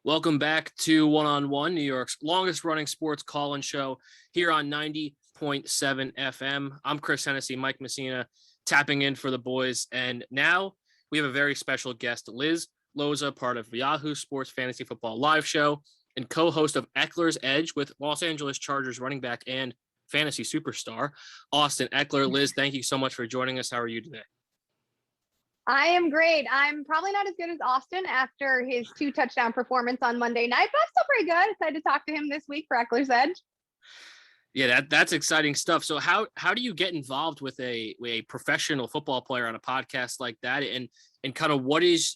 Welcome back to One-on-One, New York's longest running sports call-in show here on 90.7 FM. I'm Chris Hennessy, Mike Messina, tapping in for the boys. And now we have a very special guest, Liz Loza, part of Yahoo Sports Fantasy Football Live Show and co-host of Ekeler's Edge with Los Angeles Chargers running back and fantasy superstar, Austin Ekeler. Liz, thank you so much for joining us. How are you today? I am great. I'm probably not as good as Austin after his 2-touchdown performance on Monday night, but I'm still pretty good. Excited to talk to him this week for Ekeler's Edge. Yeah, that's exciting stuff. So how do you get involved with a professional football player on a podcast like that, and kind of what is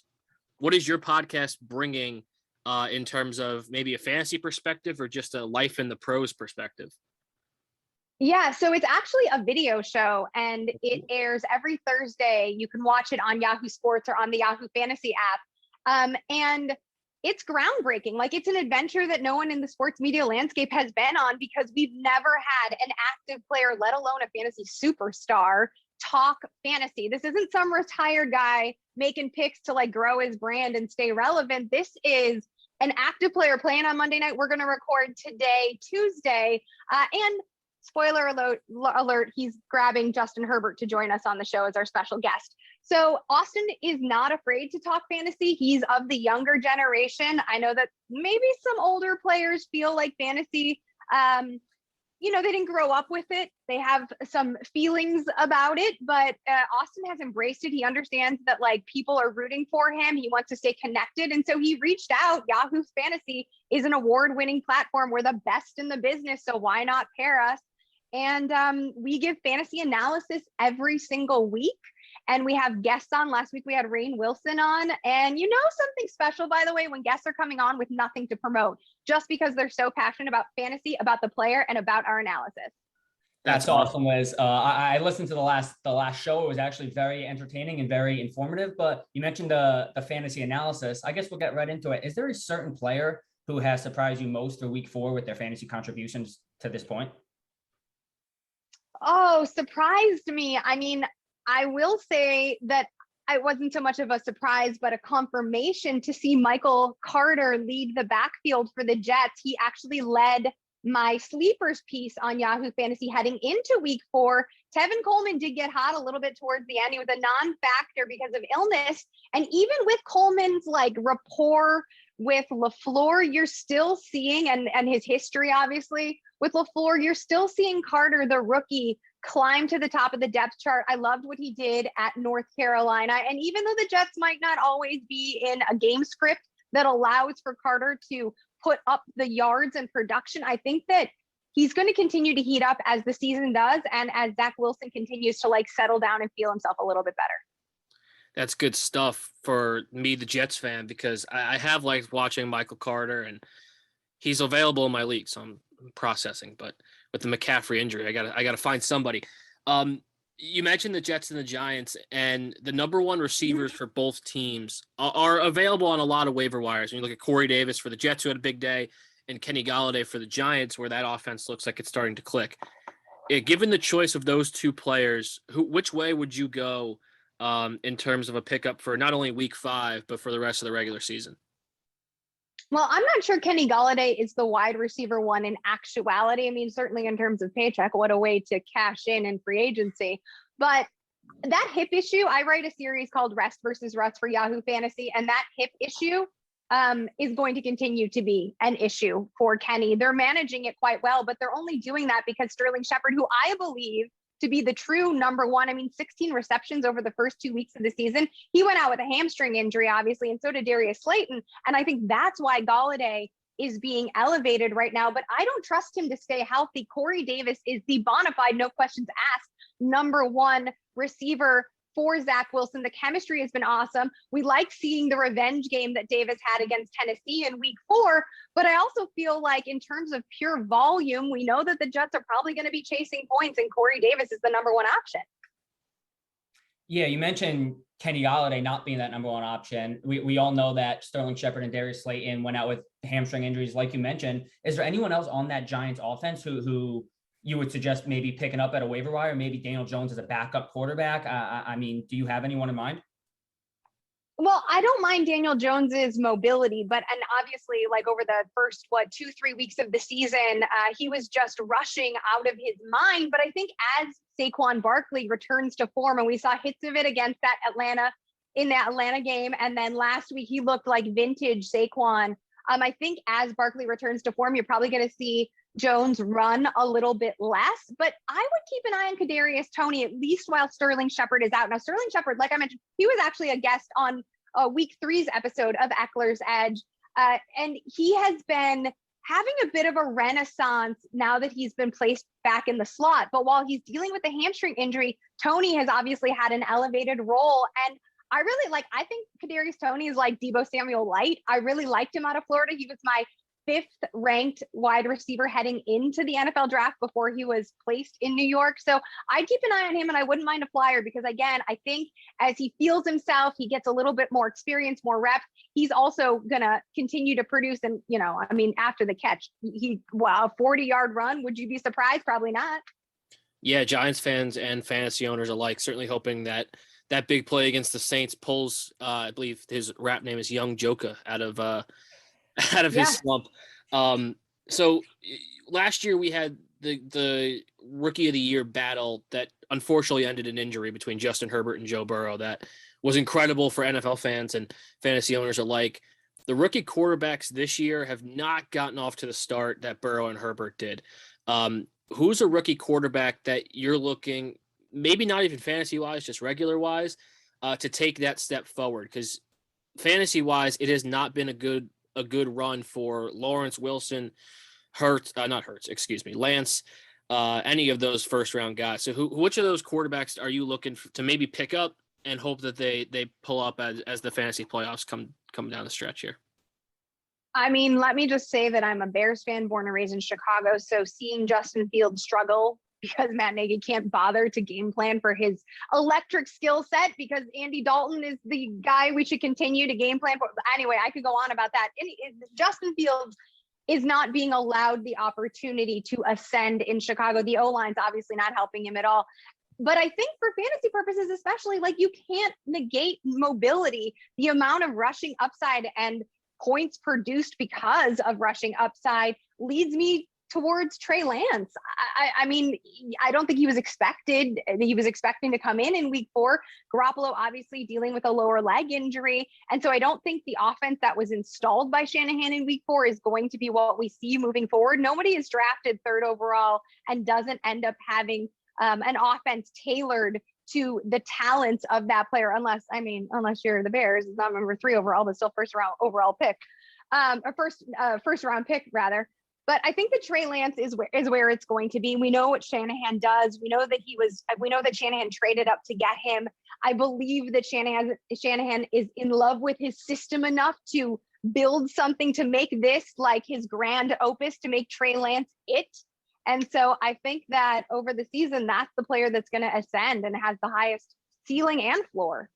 your podcast bringing in terms of maybe a fantasy perspective or just a life in the pros perspective? Yeah, so it's actually a video show and it airs every Thursday. You can watch it on Yahoo Sports or on the Yahoo Fantasy app. And it's groundbreaking. Like, it's an adventure that no one in the sports media landscape has been on, because we've never had an active player, let alone a fantasy superstar, talk fantasy. This isn't some retired guy making picks to like grow his brand and stay relevant. This is an active player playing on Monday night. We're going to record today, Tuesday, and spoiler alert, he's grabbing Justin Herbert to join us on the show as our special guest. So Austin is not afraid to talk fantasy. He's of the younger generation. I know that maybe some older players feel like fantasy, they didn't grow up with it. They have some feelings about it, but Austin has embraced it. He understands that like people are rooting for him. He wants to stay connected. And so he reached out. Yahoo Fantasy is an award-winning platform. We're the best in the business, so why not pair us? And we give fantasy analysis every single week. And we have guests on. Last week we had Rainn Wilson on. And you know something special, by the way, when guests are coming on with nothing to promote, just because they're so passionate about fantasy, about the player, and about our analysis. That's awesome, Liz. I listened to the last show. It was actually very entertaining and very informative. But you mentioned the fantasy analysis. I guess we'll get right into it. Is there a certain player who has surprised you most for week 4 with their fantasy contributions to this point? Oh, surprised me. I mean, I will say that it wasn't so much of a surprise, but a confirmation to see Michael Carter lead the backfield for the Jets. He actually led my sleepers piece on Yahoo Fantasy heading into week 4. Tevin Coleman did get hot a little bit towards the end. He was a non-factor because of illness. And even with Coleman's like rapport with LaFleur, you're still seeing, and his history, obviously, with LaFleur, you're still seeing Carter, the rookie, climb to the top of the depth chart. I loved what he did at North Carolina. And even though the Jets might not always be in a game script that allows for Carter to put up the yards and production, I think that he's going to continue to heat up as the season does, and as Zach Wilson continues to like settle down and feel himself a little bit better. That's good stuff for me, the Jets fan, because I have liked watching Michael Carter, and he's available in my league, so I'm processing. But with the McCaffrey injury, I gotta find somebody. You mentioned the Jets and the Giants, and the number one receivers for both teams are available on a lot of waiver wires. When you look at Corey Davis for the Jets, who had a big day, and Kenny Golladay for the Giants, where that offense looks like it's starting to click. Given the choice of those two players, which way would you go in terms of a pickup for not only week 5, but for the rest of the regular season? Well, I'm not sure Kenny Golladay is the wide receiver one in actuality. I mean, certainly in terms of paycheck, what a way to cash in free agency. But that hip issue, I write a series called Rest versus Rust for Yahoo Fantasy, and that hip issue is going to continue to be an issue for Kenny. They're managing it quite well, but they're only doing that because Sterling Shepard, who I believe to be the true number one. I mean, 16 receptions over the first 2 weeks of the season. He went out with a hamstring injury, obviously, and so did Darius Slayton. And I think that's why Golladay is being elevated right now, but I don't trust him to stay healthy. Corey Davis is the bona fide, no questions asked, number one receiver for Zach Wilson. The chemistry has been awesome. We like seeing the revenge game that Davis had against Tennessee in week 4, but I also feel like in terms of pure volume, we know that the Jets are probably going to be chasing points, and Corey Davis is the number one option. Yeah, you mentioned Kenny Golladay not being that number one option. We all know that Sterling Shepard and Darius Slayton went out with hamstring injuries, like you mentioned. Is there anyone else on that Giants offense who you would suggest maybe picking up at a waiver wire, maybe Daniel Jones as a backup quarterback? I mean, do you have anyone in mind? Well, I don't mind Daniel Jones's mobility, and obviously, like over the first 2-3 weeks of the season, he was just rushing out of his mind. But I think as Saquon Barkley returns to form, and we saw hits of it against that Atlanta game, and then last week he looked like vintage Saquon. I think as Barkley returns to form, you're probably going to see Jones run a little bit less, but I would keep an eye on Kadarius Toney at least while Sterling Shepard is out. Now, Sterling Shepard, like I mentioned, he was actually a guest on week 3's episode of Ekeler's Edge, and he has been having a bit of a renaissance now that he's been placed back in the slot. But while he's dealing with a hamstring injury, Toney has obviously had an elevated role, and I think Kadarius Toney is like Deebo Samuel light. I really liked him out of Florida. He was my 5th ranked wide receiver heading into the NFL draft before he was placed in New York. So I'd keep an eye on him, and I wouldn't mind a flyer because, again, I think as he feels himself, he gets a little bit more experience, more reps. He's also going to continue to produce. And, after the catch, a 40-yard run, would you be surprised? Probably not. Yeah, Giants fans and fantasy owners alike certainly hoping that big play against the Saints pulls, I believe his rap name is Young Joka, out of his slump. So last year we had the rookie of the year battle that unfortunately ended in injury between Justin Herbert and Joe Burrow. That was incredible for NFL fans and fantasy owners alike. The rookie quarterbacks this year have not gotten off to the start that Burrow and Herbert did. Who's a rookie quarterback that you're looking, maybe not even fantasy wise, just regular wise, to take that step forward? Because fantasy wise, it has not been a good run for Lawrence, Wilson, Lance, any of those first round guys. So which of those quarterbacks are you looking to maybe pick up and hope that they pull up as the fantasy playoffs come down the stretch here? I mean, let me just say that I'm a Bears fan, born and raised in Chicago. So seeing Justin Fields struggle because Matt Nagy can't bother to game plan for his electric skill set because Andy Dalton is the guy we should continue to game plan for. Anyway, I could go on about that. Justin Fields is not being allowed the opportunity to ascend in Chicago. The O-line's obviously not helping him at all. But I think for fantasy purposes, especially, like, you can't negate mobility. The amount of rushing upside and points produced because of rushing upside leads me towards Trey Lance. I mean, I don't think he was expecting to come in week 4. Garoppolo obviously dealing with a lower leg injury. And so I don't think the offense that was installed by Shanahan in week 4 is going to be what we see moving forward. Nobody is drafted 3rd overall and doesn't end up having an offense tailored to the talents of that player, unless you're the Bears. It's not number 3 overall, but still first round overall pick, first round pick rather. But I think that Trey Lance is where it's going to be. We know what Shanahan does. We know that Shanahan traded up to get him. I believe that Shanahan is in love with his system enough to build something to make this like his grand opus, to make Trey Lance it. And so I think that over the season, that's the player that's going to ascend and has the highest ceiling and floor.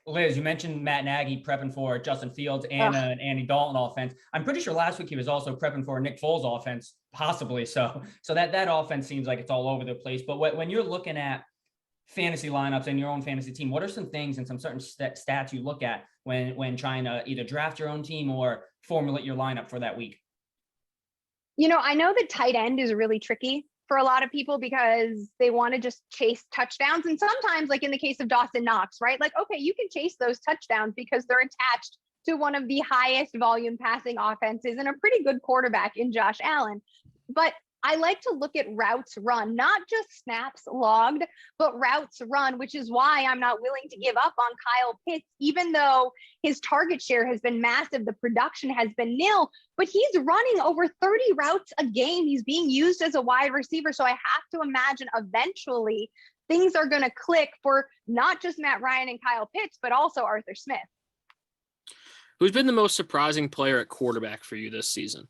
Liz, you mentioned Matt Nagy prepping for Justin Fields and an Andy Dalton offense. I'm pretty sure last week he was also prepping for a Nick Foles offense, possibly. So that offense seems like it's all over the place. But when you're looking at fantasy lineups and your own fantasy team, what are some things and some certain stats you look at when trying to either draft your own team or formulate your lineup for that week? I know that tight end is really tricky for a lot of people because they want to just chase touchdowns. And sometimes, like in the case of Dawson Knox, right? Like, okay, you can chase those touchdowns because they're attached to one of the highest volume passing offenses and a pretty good quarterback in Josh Allen. But I like to look at routes run, not just snaps logged, but routes run, which is why I'm not willing to give up on Kyle Pitts, even though his target share has been massive. The production has been nil, but he's running over 30 routes a game. He's being used as a wide receiver. So I have to imagine eventually things are going to click for not just Matt Ryan and Kyle Pitts, but also Arthur Smith. Who's been the most surprising player at quarterback for you this season?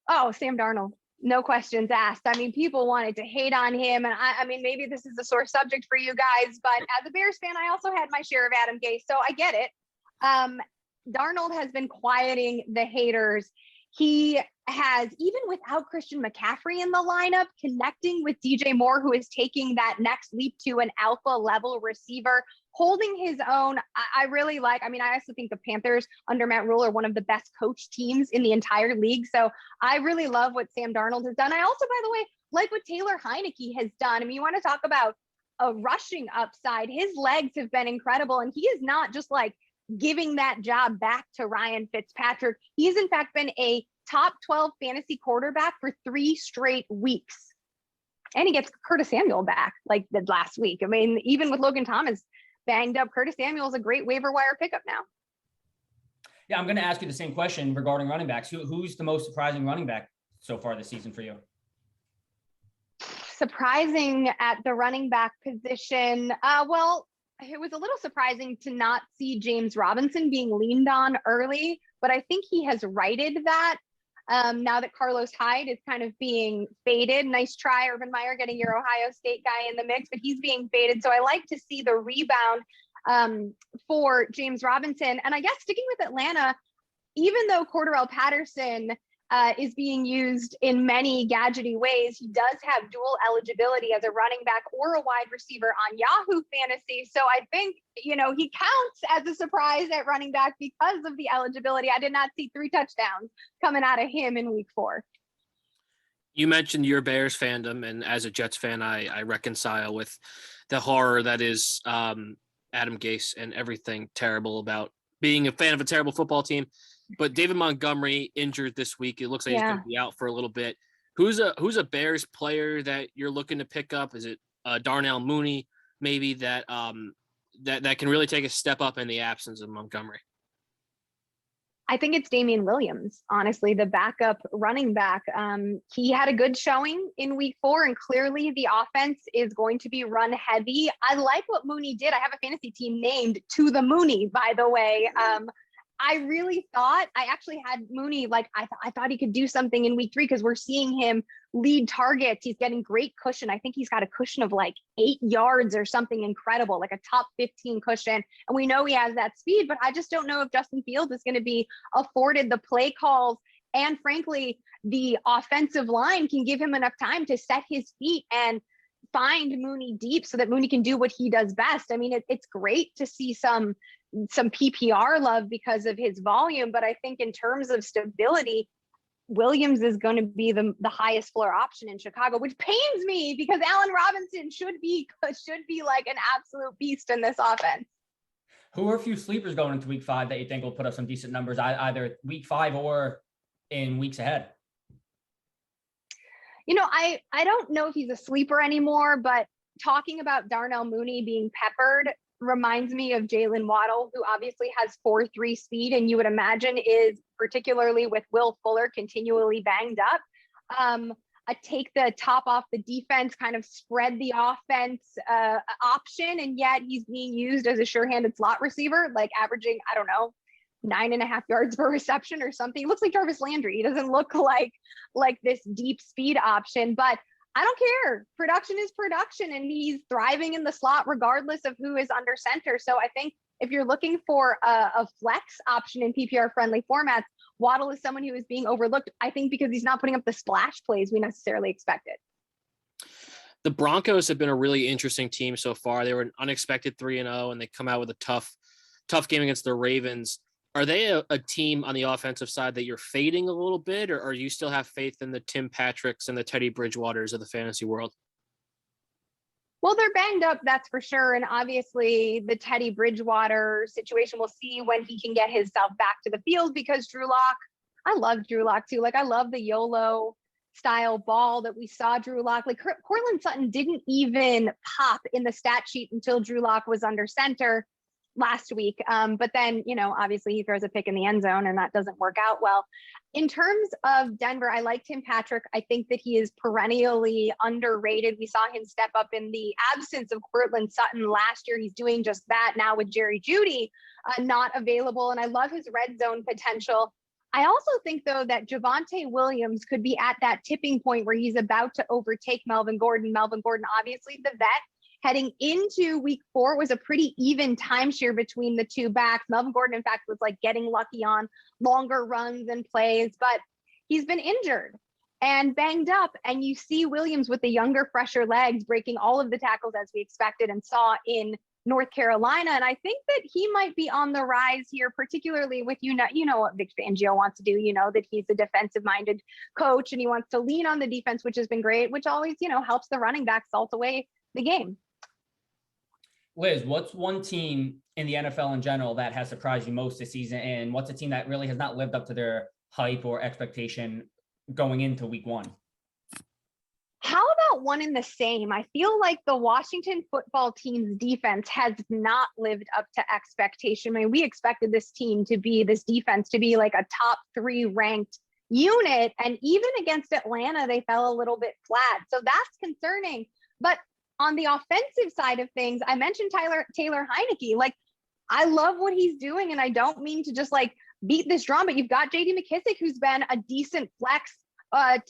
Oh, Sam Darnold. No questions asked. I mean, people wanted to hate on him. And I mean, maybe this is a sore subject for you guys, but as a Bears fan, I also had my share of Adam Gase. So I get it. Darnold has been quieting the haters. He has, even without Christian McCaffrey in the lineup, connecting with DJ Moore, who is taking that next leap to an alpha level receiver, holding his own. I really like, I mean, I also think the Panthers under Matt Rule are one of the best coach teams in the entire league. So I really love what Sam Darnold has done. I also, by the way, like what Taylor Heineke has done. I mean, you want to talk about a rushing upside. His legs have been incredible. And he is not just like giving that job back to Ryan Fitzpatrick. He's in fact been a top 12 fantasy quarterback for 3 straight weeks. And he gets Curtis Samuel back like the last week. I mean, even with Logan Thomas banged up, Curtis Samuel is a great waiver wire pickup now. Yeah, I'm going to ask you the same question regarding running backs. Who's the most surprising running back so far this season for you? Surprising at the running back position. Well, it was a little surprising to not see James Robinson being leaned on early, but I think he has righted that. Now that Carlos Hyde is kind of being faded. Nice try, Urban Meyer, getting your Ohio State guy in the mix, but he's being faded. So I like to see the rebound for James Robinson. And I guess sticking with Atlanta, even though Cordarrelle Patterson is being used in many gadgety ways, he does have dual eligibility as a running back or a wide receiver on Yahoo Fantasy. So I think, you know, he counts as a surprise at running back because of the eligibility. I did not see 3 touchdowns coming out of him in week 4. You mentioned your Bears fandom, and as a Jets fan, I reconcile with the horror that is Adam Gase and everything terrible about being a fan of a terrible football team. But David Montgomery injured this week. It looks like he's going to be out for a little bit. Who's a Bears player that you're looking to pick up? Is it Darnell Mooney maybe that that can really take a step up in the absence of Montgomery? I think it's Damian Williams, honestly, the backup running back. He had a good showing in week 4, and clearly the offense is going to be run heavy. I like what Mooney did. I have a fantasy team named To the Mooney, by the way. I really thought, I actually had Mooney, like I thought he could do something in week 3 because we're seeing him lead targets. He's getting great cushion. I think he's got a cushion of like 8 yards or something incredible, like a top 15 cushion. And we know he has that speed, but I just don't know if Justin Fields is going to be afforded the play calls. And frankly, the offensive line can give him enough time to set his feet and find Mooney deep so that Mooney can do what he does best. I mean, it's great to see some PPR love because of his volume, but I think in terms of stability, Williams is going to be the highest floor option in Chicago, which pains me because Allen Robinson should be like an absolute beast in this offense. Who are a few sleepers going into week 5 that you think will put up some decent numbers either week 5 or in weeks ahead? You know, I don't know if he's a sleeper anymore, but talking about Darnell Mooney being peppered reminds me of Jalen Waddle, who obviously has 4.3 speed, and you would imagine is, particularly with Will Fuller continually banged up, take the top off the defense, kind of spread the offense option, and yet he's being used as a sure-handed slot receiver, like averaging, I don't know, 9.5 yards per reception or something. He looks like Jarvis Landry. He doesn't look like this deep speed option, but I don't care. Production is production, and he's thriving in the slot regardless of who is under center. So I think if you're looking for a flex option in PPR friendly formats, Waddle is someone who is being overlooked, I think, because he's not putting up the splash plays we necessarily expected. The Broncos have been a really interesting team so far. They were an unexpected 3-0, and they come out with a tough game against the Ravens. Are they a team on the offensive side that you're fading a little bit, or you still have faith in the Tim Patricks and the Teddy Bridgewaters of the fantasy world? Well, they're banged up, that's for sure. And obviously the Teddy Bridgewater situation, we'll see when he can get himself back to the field, because Drew Lock, I love Drew Lock too. Like, I love the YOLO style ball that we saw Drew Lock. Like, Cortland Sutton didn't even pop in the stat sheet until Drew Lock was under center last week. But then, you know, obviously he throws a pick in the end zone and that doesn't work out well. In terms of Denver, I like Tim Patrick. I think that he is perennially underrated. We saw him step up in the absence of Cortland Sutton last year. He's doing just that now with Jerry Jeudy not available. And I love his red zone potential. I also think, though, that Javonte Williams could be at that tipping point where he's about to overtake Melvin Gordon. Melvin Gordon, obviously the vet. Heading into week 4 was a pretty even timeshare between the two backs. Melvin Gordon, in fact, was like getting lucky on longer runs and plays, but he's been injured and banged up. And you see Williams with the younger, fresher legs breaking all of the tackles as we expected and saw in North Carolina. And I think that he might be on the rise here, particularly with, you know what Vic Fangio wants to do, you know, that he's a defensive minded coach and he wants to lean on the defense, which has been great, which always, you know, helps the running back salt away the game. Liz, what's one team in the NFL in general that has surprised you most this season? And what's a team that really has not lived up to their hype or expectation going into week 1? How about one in the same? I feel like the Washington football team's defense has not lived up to expectation. I mean, we expected this defense to be like a top 3 ranked unit. And even against Atlanta, they fell a little bit flat. So that's concerning. But on the offensive side of things, I mentioned Taylor Heineke. Like, I love what he's doing. And I don't mean to just like beat this drum, but you've got JD McKissick, who's been a decent flex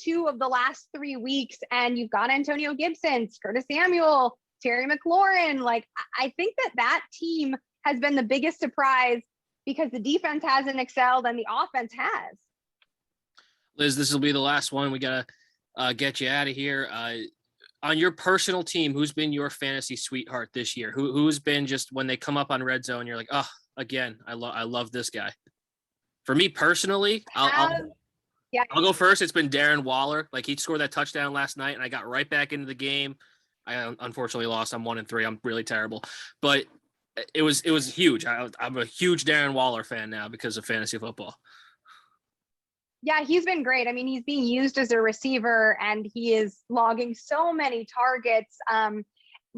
2 of the last 3 weeks. And you've got Antonio Gibson, Curtis Samuel, Terry McLaurin. Like, I think that team has been the biggest surprise because the defense hasn't excelled and the offense has. Liz, this will be the last one. We got to get you out of here. On your personal team, who's been your fantasy sweetheart this year? Who's been just when they come up on red zone, you're like, oh, again, I love this guy. For me personally, I'll go first. It's been Darren Waller. Like, he scored that touchdown last night, and I got right back into the game. I unfortunately lost. I'm 1-3. I'm really terrible, but it was huge. I'm a huge Darren Waller fan now because of fantasy football. Yeah, he's been great. I mean, he's being used as a receiver and he is logging so many targets,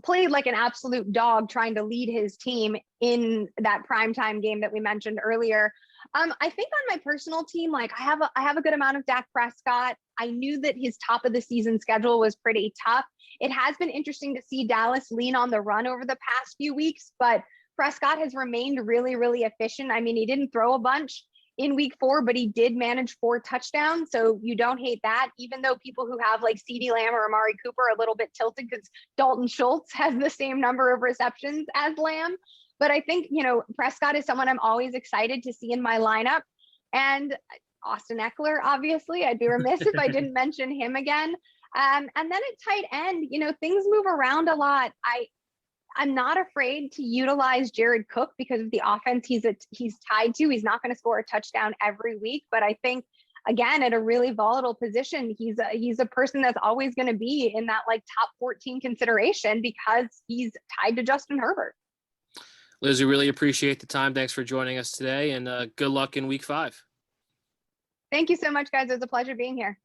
played like an absolute dog trying to lead his team in that primetime game that we mentioned earlier. I think on my personal team, like I have a good amount of Dak Prescott. I knew that his top of the season schedule was pretty tough. It has been interesting to see Dallas lean on the run over the past few weeks, but Prescott has remained really, really efficient. I mean, he didn't throw a bunch in week 4, but he did manage 4 touchdowns. So you don't hate that, even though people who have like CeeDee Lamb or Amari Cooper are a little bit tilted because Dalton Schultz has the same number of receptions as Lamb. But I think, you know, Prescott is someone I'm always excited to see in my lineup. And Austin Ekeler, obviously, I'd be remiss if I didn't mention him again. And then at tight end, you know, things move around a lot. I'm not afraid to utilize Jared Cook because of the offense he's tied to. He's not going to score a touchdown every week, but I think, again, at a really volatile position, he's a person that's always going to be in that like top 14 consideration because he's tied to Justin Herbert. Liz, we really appreciate the time. Thanks for joining us today, and good luck in week 5. Thank you so much, guys. It was a pleasure being here.